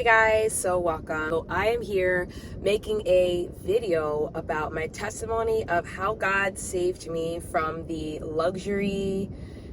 Hey guys, so welcome. So I am here making a video about my testimony of how God saved me from the luxury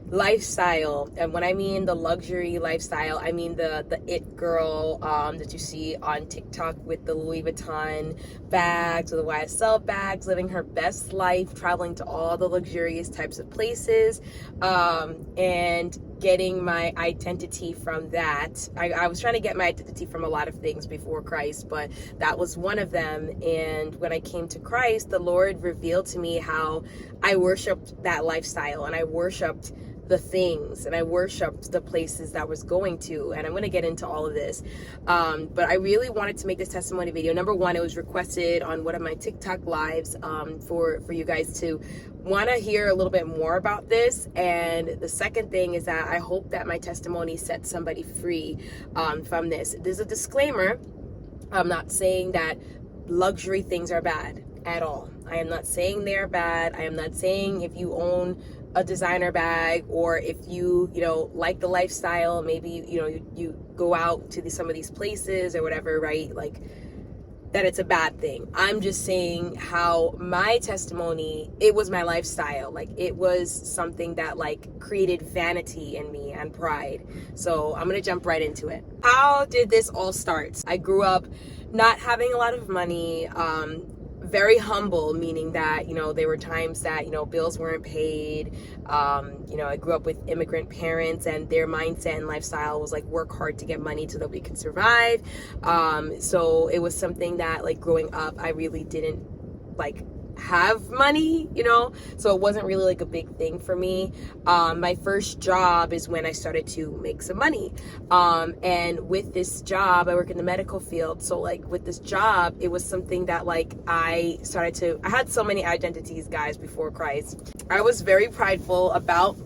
lifestyle. And when I mean the luxury lifestyle, I mean the it girl that you see on TikTok with the Louis Vuitton bags or the YSL bags, living her best life, traveling to all the luxurious types of places, and getting my identity from that. I was trying to get my identity from a lot of things before Christ, but that was one of them. And when I came to Christ, the Lord revealed to me how I worshiped that lifestyle, and I worshiped the things, and I worshiped the places that I was going to. And I'm going to get into all of this, but I really wanted to make this testimony video. Number one, it was requested on one of my TikTok lives for you guys to want to hear a little bit more about this. And the second thing is that I hope that my testimony sets somebody free from this. There's a disclaimer. I'm not saying that luxury things are bad at all. I am not saying they're bad. I am not saying if you own a designer bag, or if you like the lifestyle, maybe you go out to some of these places or whatever, right? Like, that it's a bad thing. I'm just saying how my testimony, it was my lifestyle. Like, it was something that like created vanity in me and pride. So I'm gonna jump right into it. How did this all start? I grew up not having a lot of money, very humble, meaning that there were times that bills weren't paid. I grew up with immigrant parents, and their mindset and lifestyle was like work hard to get money so that we could survive. So it was something that, like, growing up, I really didn't like have money, so it wasn't really like a big thing for me. My first job is when I started to make some money, and with this job, I work in the medical field. So like with this job, it was something that like I had so many identities, guys, before Christ. I was very prideful about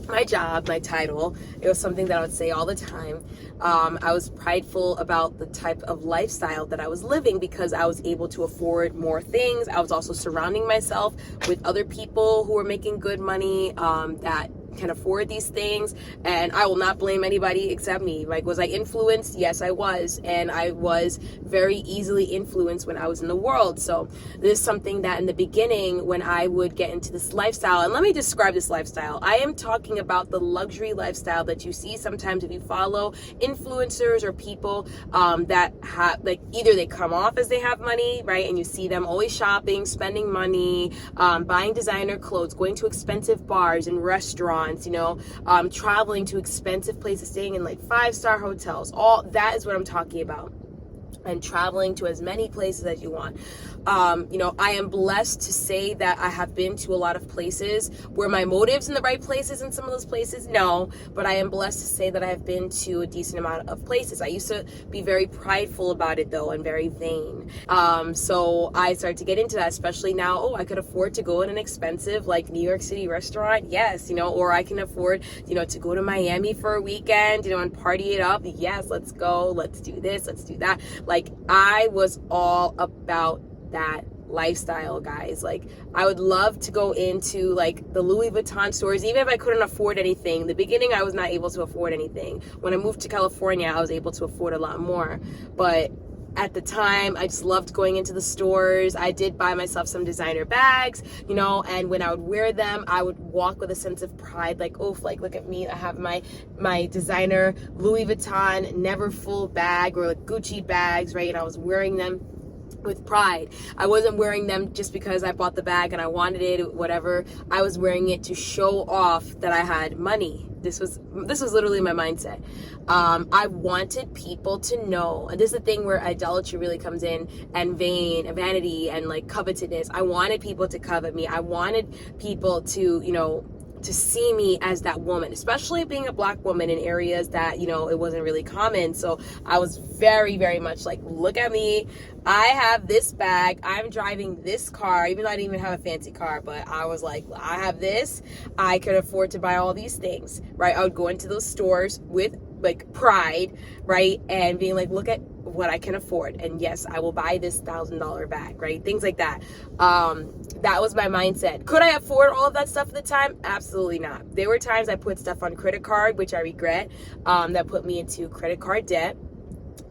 my job, my title. It was something that I would say all the time. I was prideful about the type of lifestyle that I was living because I was able to afford more things. I was also surrounding myself with other people who were making good money, that can afford these things. And I will not blame anybody except me. Like, was I influenced? Yes, I was. And I was very easily influenced when I was in the world. So this is something that in the beginning, when I would get into this lifestyle, and let me describe this lifestyle. I am talking about the luxury lifestyle that you see sometimes if you follow influencers or people that have, like, either they come off as they have money, right? And you see them always shopping, spending money, buying designer clothes, going to expensive bars and restaurants, traveling to expensive places, staying in like 5-star hotels. All that is what I'm talking about. And traveling to as many places as you want. I am blessed to say that I have been to a lot of places. Were my motives in the right places in some of those places? No, but I am blessed to say that I have been to a decent amount of places. I used to be very prideful about it though, and very vain. So I started to get into that, especially now. Oh, I could afford to go in an expensive like New York City restaurant. Yes, or I can afford, to go to Miami for a weekend, and party it up. Yes, let's go. Let's do this. Let's do that. Like, I was all about that lifestyle, guys. Like, I would love to go into like the Louis Vuitton stores, even if I couldn't afford anything. In the beginning, I was not able to afford anything. When I moved to California, I was able to afford a lot more. But at the time, I just loved going into the stores. I did buy myself some designer bags, and when I would wear them, I would walk with a sense of pride, like, oh, like, look at me. I have my designer Louis Vuitton never full bag, or like Gucci bags, right? And I was wearing them with pride. I wasn't wearing them just because I bought the bag and I wanted it, whatever. I was wearing it to show off that I had money. This was literally my mindset. I wanted people to know, and this is the thing where idolatry really comes in, and vanity, and like covetousness. I wanted people to covet me. I wanted people to, to see me as that woman, especially being a Black woman in areas that, it wasn't really common. So I was very, very much like, look at me. I have this bag. I'm driving this car, even though I didn't even have a fancy car, but I was like, I have this. I could afford to buy all these things, right? I would go into those stores with like pride, right? And being like, look at what I can afford. And yes, I will buy this $1,000 bag, right? Things like that. That was my mindset. Could I afford all of that stuff at the time? Absolutely not. There were times I put stuff on credit card, which I regret, that put me into credit card debt.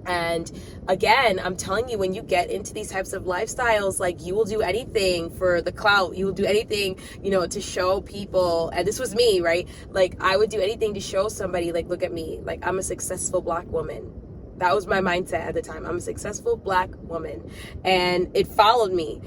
And again, I'm telling you, when you get into these types of lifestyles, like, you will do anything for the clout. You will do anything, to show people. And this was me, right? Like, I would do anything to show somebody, like, look at me, like, I'm a successful Black woman. That was my mindset at the time. I'm a successful Black woman, and it followed me.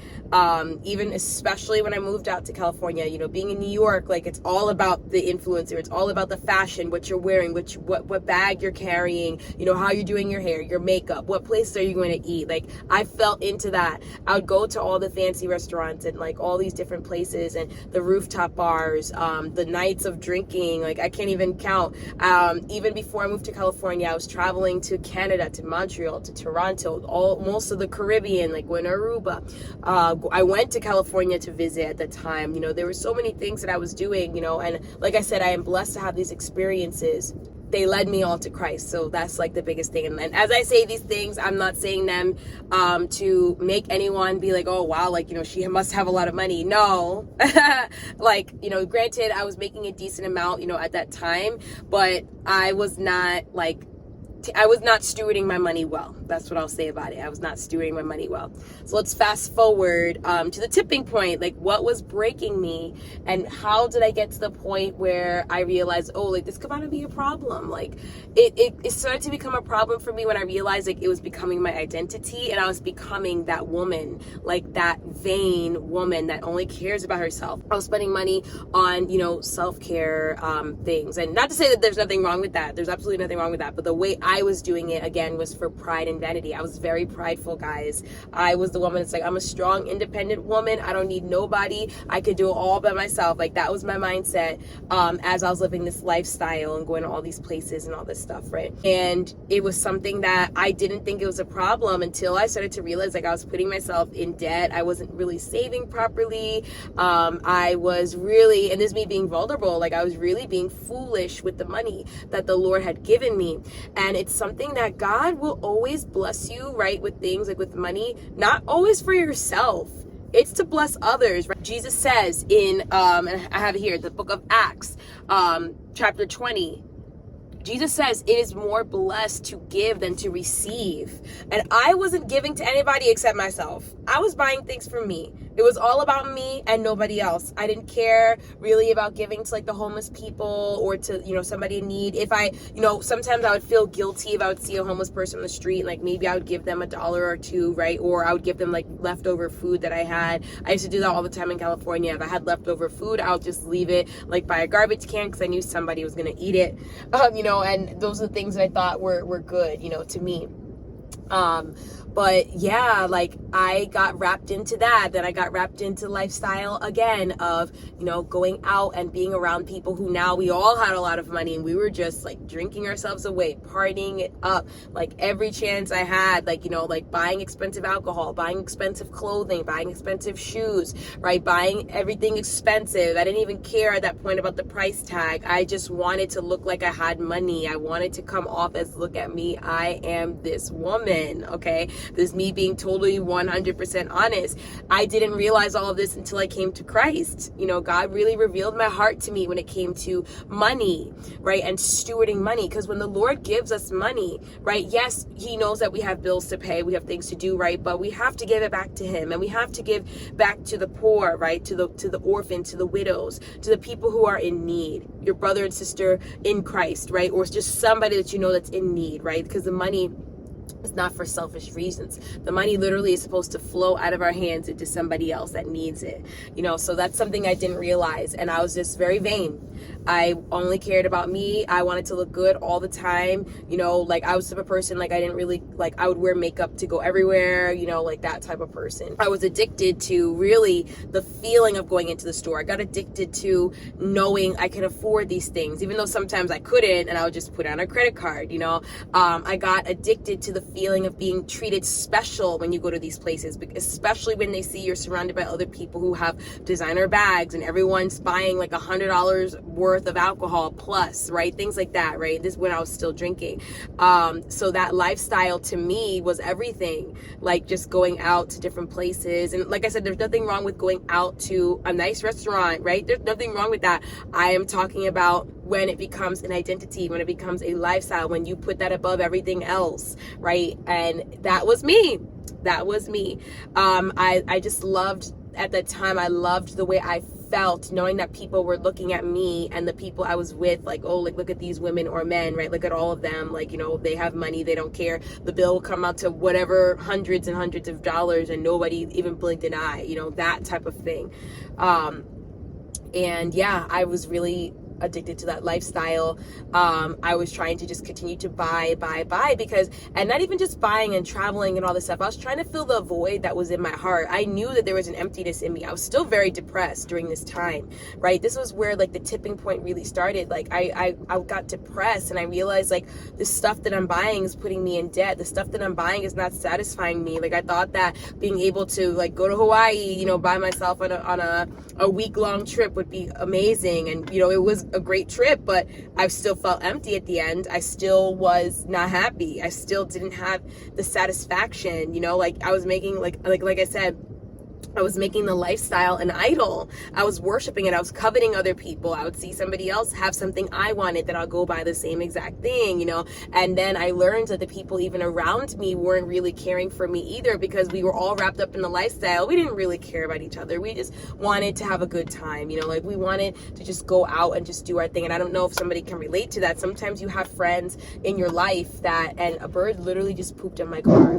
Even especially when I moved out to California, being in New York, like, it's all about the influencer. It's all about the fashion, what you're wearing, what bag you're carrying, how you're doing your hair, your makeup, what places are you going to eat. Like, I fell into that. I would go to all the fancy restaurants and, like, all these different places, and the rooftop bars, the nights of drinking, like, I can't even count. Even before I moved to California, I was traveling to Canada, to Montreal, to Toronto, most of the Caribbean, like going to Aruba. I went to California to visit at the time. There were so many things that I was doing, and like I said, I am blessed to have these experiences. They led me all to Christ. So that's, like, the biggest thing. And as I say these things, I'm not saying them to make anyone be like, oh, wow, like, she must have a lot of money. No. Like, granted, I was making a decent amount, at that time, but I was not stewarding my money well. That's what I'll say about it. I was not stewarding my money well. So let's fast forward to the tipping point. Like, what was breaking me, and how did I get to the point where I realized, oh, like, this could kind of be a problem. Like, it started to become a problem for me when I realized, like, it was becoming my identity, and I was becoming that woman, like, that vain woman that only cares about herself. I was spending money on, self-care things. And not to say that there's nothing wrong with that. There's absolutely nothing wrong with that. But the way I was doing it, again, was for pride and vanity. I was very prideful, guys. I was the woman that's like, I'm a strong, independent woman. I don't need nobody. I could do it all by myself. Like, that was my mindset as I was living this lifestyle and going to all these places and all this stuff, right? And it was something that I didn't think it was a problem until I started to realize, like, I was putting myself in debt. I wasn't really saving properly. I was really, and this is me being vulnerable, like, I was really being foolish with the money that the Lord had given me. And it's something that God will always bless you, right, with things, like with money, not always for yourself. It's to bless others, right? Jesus says in, and I have it here, the book of Acts, chapter 20, Jesus says it is more blessed to give than to receive. And I wasn't giving to anybody except myself. I was buying things for me. It was all about me and nobody else. I didn't care really about giving to, like, the homeless people or to, somebody in need. If I, sometimes I would feel guilty if I would see a homeless person on the street. Like, maybe I would give them $1 or $2, right? Or I would give them, like, leftover food that I had. I used to do that all the time in California. If I had leftover food, I would just leave it, like, by a garbage can, because I knew somebody was going to eat it, and those are the things that I thought were good, to me. But yeah, like, I got wrapped into that. Then I got wrapped into lifestyle again of, going out and being around people who now we all had a lot of money, and we were just, like, drinking ourselves away, partying it up, like, every chance I had, like, like, buying expensive alcohol, buying expensive clothing, buying expensive shoes, right? Buying everything expensive. I didn't even care at that point about the price tag. I just wanted to look like I had money. I wanted to come off as, look at me, I am this woman, okay? This is me being totally 100% honest. I didn't realize all of this until I came to Christ. God really revealed my heart to me when it came to money, right? And stewarding money. Because when the Lord gives us money, right? Yes, he knows that we have bills to pay. We have things to do, right? But we have to give it back to him. And we have to give back to the poor, right? To the orphan, to the widows, to the people who are in need. Your brother and sister in Christ, right? Or it's just somebody that that's in need, right? Because the money, it's not for selfish reasons. The money literally is supposed to flow out of our hands into somebody else that needs it. So that's something I didn't realize. And I was just very vain. I only cared about me. I wanted to look good all the time. Like, I was the type of person, like, I didn't really, like, I would wear makeup to go everywhere, like that type of person. I was addicted to really the feeling of going into the store. I got addicted to knowing I could afford these things, even though sometimes I couldn't, and I would just put on a credit card, I got addicted to the feeling of being treated special when you go to these places, especially when they see you're surrounded by other people who have designer bags and everyone's buying like $100 worth of alcohol plus, right? Things like that, right? This is when I was still drinking. So that lifestyle to me was everything, like just going out to different places. And like I said, there's nothing wrong with going out to a nice restaurant, right? There's nothing wrong with that. I am talking about when it becomes an identity, when it becomes a lifestyle, when you put that above everything else, right? And that was me. That was me. I just loved, at the time, I loved the way I felt, knowing that people were looking at me and the people I was with, like, oh, like, look at these women or men, right? Look at all of them, like, you know, they have money, they don't care. The bill will come out to whatever, hundreds and hundreds of dollars, and nobody even blinked an eye, you know, that type of thing. And yeah, I was really addicted to that lifestyle. I was trying to just continue to buy because, and not even just buying and traveling and all this stuff. I was trying to fill the void that was in my heart. I knew that there was an emptiness in me. I was still very depressed during this time, right? This was where like the tipping point really started. Like I got depressed, and I realized like the stuff that I'm buying is putting me in debt. The stuff that I'm buying is not satisfying me. Like I thought that being able to like go to Hawaii, you know, by myself on a week-long trip would be amazing. And, you know, it was a great trip, but I still felt empty at the end. I still was not happy. I still didn't have the satisfaction, you know, like I was making, like I said, I was making the lifestyle an idol. I was worshiping it. I was coveting other people. I would see somebody else have something I wanted, that I'll go buy the same exact thing, you know? And then I learned that the people even around me weren't really caring for me either, because we were all wrapped up in the lifestyle. We didn't really care about each other. We just wanted to have a good time, you know? Like we wanted to just go out and just do our thing. And I don't know if somebody can relate to that. Sometimes you have friends in your life that, and a bird literally just pooped in my car.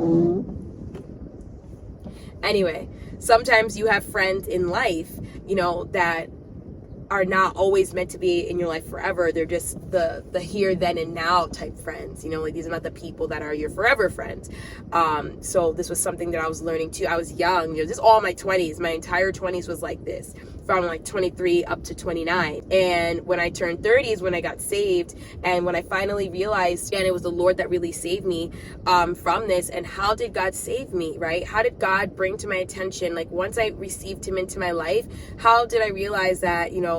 Anyway, sometimes you have friends in life, you know, that are not always meant to be in your life forever. They're just the here, then, and now type friends, you know, like these are not the people that are your forever friends. So this was something that I was learning too. I was young, you know, this is all my 20s. My entire 20s was like this, from like 23 up to 29. And when I turned 30 is when I got saved. And when I finally realized, and it was the Lord that really saved me from this. And how did God save me, right? How did God bring to my attention, like once I received him into my life, how did I realize that, you know,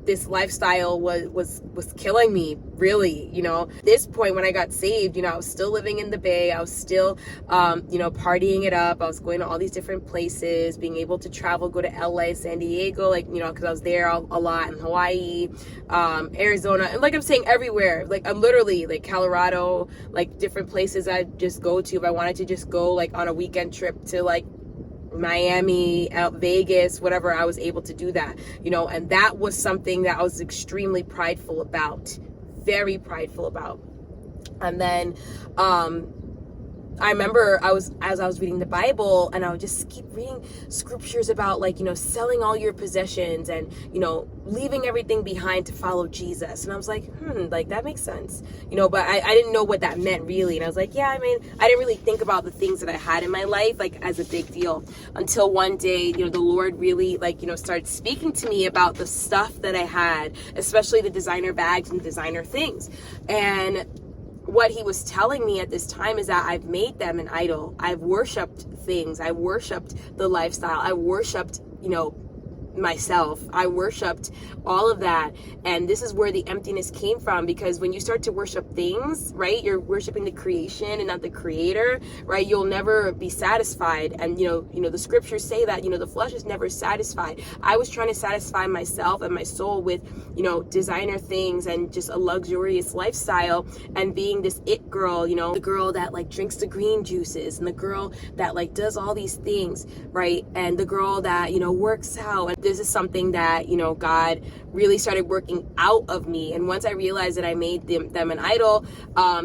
this lifestyle was killing me, really, you know? This point when I got saved, you know, I was still living in the Bay. I was still, you know, partying it up. I was going to all these different places, being able to travel, go to LA, San Diego, like, you know, because I was there a lot, in Hawaii, Arizona, and like I'm saying, everywhere. Like I'm literally like Colorado, like different places I'd just go to if I wanted to just go like on a weekend trip to like Miami, out Vegas, whatever. I was able to do that, you know, and that was something that I was extremely prideful about, very prideful about. And then I remember as I was reading the Bible, and I would just keep reading scriptures about like, you know, selling all your possessions and, you know, leaving everything behind to follow Jesus. And I was like, like that makes sense, you know, but I didn't know what that meant really. And I was like, yeah, I mean, I didn't really think about the things that I had in my life like as a big deal, until one day, you know, the Lord really like, you know, started speaking to me about the stuff that I had, especially the designer bags and designer things. And what he was telling me at this time is that I've made them an idol. I've worshiped things. I worshiped the lifestyle. I worshiped, you know, myself. I worshiped all of that. And this is where the emptiness came from, because when you start to worship things, right, you're worshiping the creation and not the creator, right? You'll never be satisfied. And you know the scriptures say that, you know, the flesh is never satisfied. I was trying to satisfy myself and my soul with, you know, designer things and just a luxurious lifestyle, and being this it girl, you know, the girl that like drinks the green juices, and the girl that like does all these things, right? And the girl that, you know, works out. And this is something that, you know, God really started working out of me. And once I realized that I made them an idol,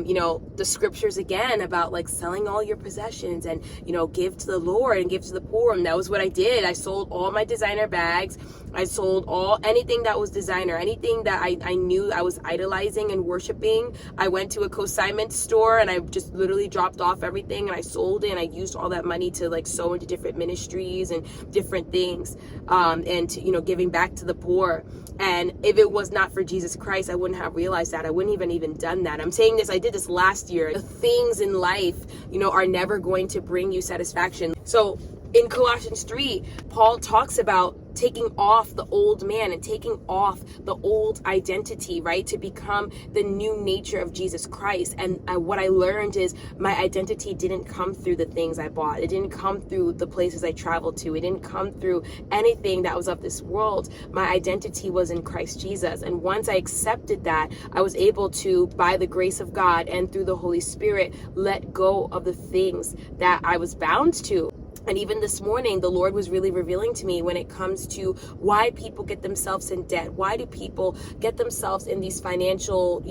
you know, the scriptures again about like selling all your possessions and, you know, give to the Lord and give to the poor. And that was what I did. I sold all my designer bags. I sold anything that was designer, anything that I knew I was idolizing and worshiping. I went to a consignment store and I just literally dropped off everything and I sold it, and I used all that money to like sow into different ministries and different things, and to, you know, giving back to the poor. And if it was not for Jesus Christ, I wouldn't have realized that. I wouldn't even done that. I'm saying this, I did this last year. The things in life, you know, are never going to bring you satisfaction. So in Colossians 3, Paul talks about taking off the old man and taking off the old identity, right? To become the new nature of Jesus Christ. And what I learned is my identity didn't come through the things I bought. It didn't come through the places I traveled to. It didn't come through anything that was of this world. My identity was in Christ Jesus. And once I accepted that, I was able to, by the grace of God and through the Holy Spirit, let go of the things that I was bound to. And even this morning, the Lord was really revealing to me when it comes to why people get themselves in debt. Why do people get themselves in these financial,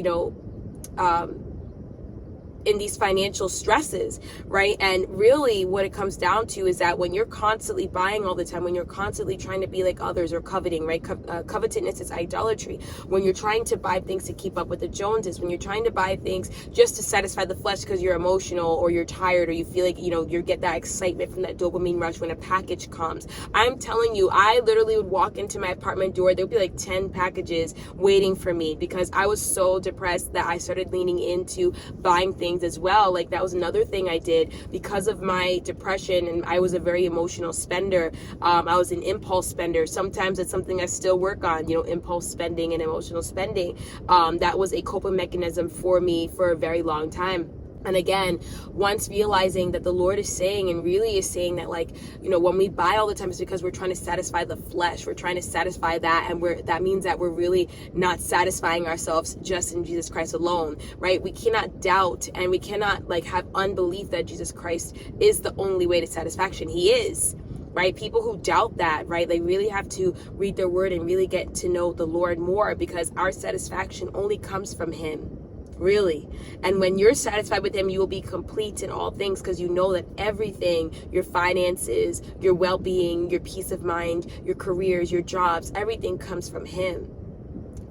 in these financial stresses, right? And really what it comes down to is that when you're constantly buying all the time, when you're constantly trying to be like others or coveting, right? Covetousness is idolatry. When you're trying to buy things to keep up with the Joneses, when you're trying to buy things just to satisfy the flesh because you're emotional or you're tired or you feel like, you get that excitement from that dopamine rush when a package comes. I'm telling you, I literally would walk into my apartment door. There would be like 10 packages waiting for me because I was so depressed that I started leaning into buying things as well. Like that was another thing I did because of my depression, and I was a very emotional spender. I was an impulse spender. Sometimes it's something I still work on, impulse spending and emotional spending. That was a coping mechanism for me for a very long time. And again, once realizing that the Lord is saying and really is saying that, when we buy all the time, it's because we're trying to satisfy the flesh. We're trying to satisfy that. And that means that we're really not satisfying ourselves just in Jesus Christ alone, right? We cannot doubt and we cannot have unbelief that Jesus Christ is the only way to satisfaction. He is. Right? People who doubt that, right? They really have to read their word and really get to know the Lord more, because our satisfaction only comes from Him. Really. And when you're satisfied with Him, you will be complete in all things, because you know that everything, your finances, your well-being, your peace of mind, your careers, your jobs, everything comes from Him.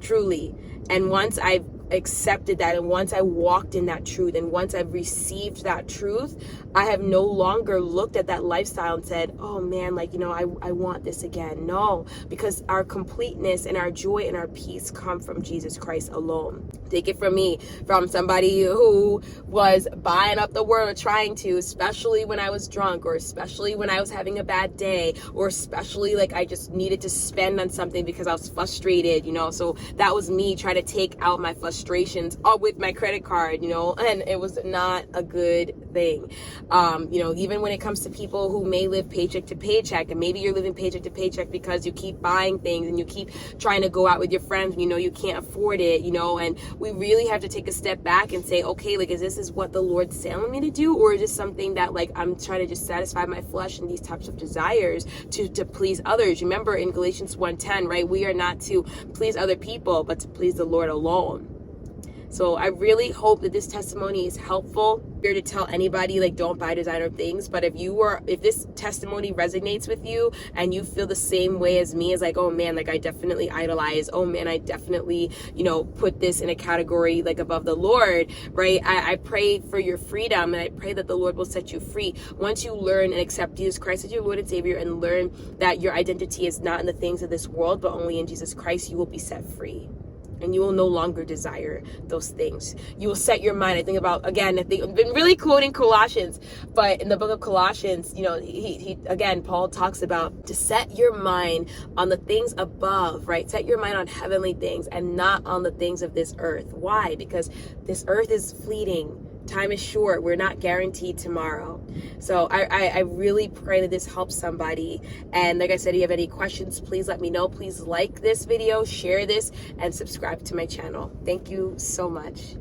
Truly. And once I've accepted that, and once I walked in that truth, and once I've received that truth, I have no longer looked at that lifestyle and said, oh man, I want this again. No, because our completeness and our joy and our peace come from Jesus Christ alone. Take it from me, from somebody who was buying up the world, trying to, especially when I was drunk, or especially when I was having a bad day, or especially I just needed to spend on something because I was frustrated, so that was me trying to take out my frustrations with my credit card, and it was not a good thing. Even when it comes to people who may live paycheck to paycheck, and maybe you're living paycheck to paycheck because you keep buying things and you keep trying to go out with your friends, and you can't afford it, and we really have to take a step back and say, okay, is this what the Lord's telling me to do, or is this something that I'm trying to just satisfy my flesh and these types of desires to please others? Remember in Galatians 1:10, right? We are not to please other people, but to please the Lord alone. So I really hope that this testimony is helpful. I'm here to tell anybody, don't buy designer things. But if this testimony resonates with you and you feel the same way as me, as oh man, I definitely idolize, oh man, I definitely, put this in a category above the Lord, right? I pray for your freedom, and I pray that the Lord will set you free. Once you learn and accept Jesus Christ as your Lord and Savior, and learn that your identity is not in the things of this world, but only in Jesus Christ, you will be set free. And you will no longer desire those things. You will set your mind. I think about, again, I've been really quoting Colossians, but in the book of Colossians, he again, Paul talks about to set your mind on the things above, right? Set your mind on heavenly things and not on the things of this earth. Why? Because this earth is fleeting. Time is short. We're not guaranteed tomorrow. So I really pray that this helps somebody. And like I said, if you have any questions, please let me know. Please like this video, share this, and subscribe to my channel. Thank you so much.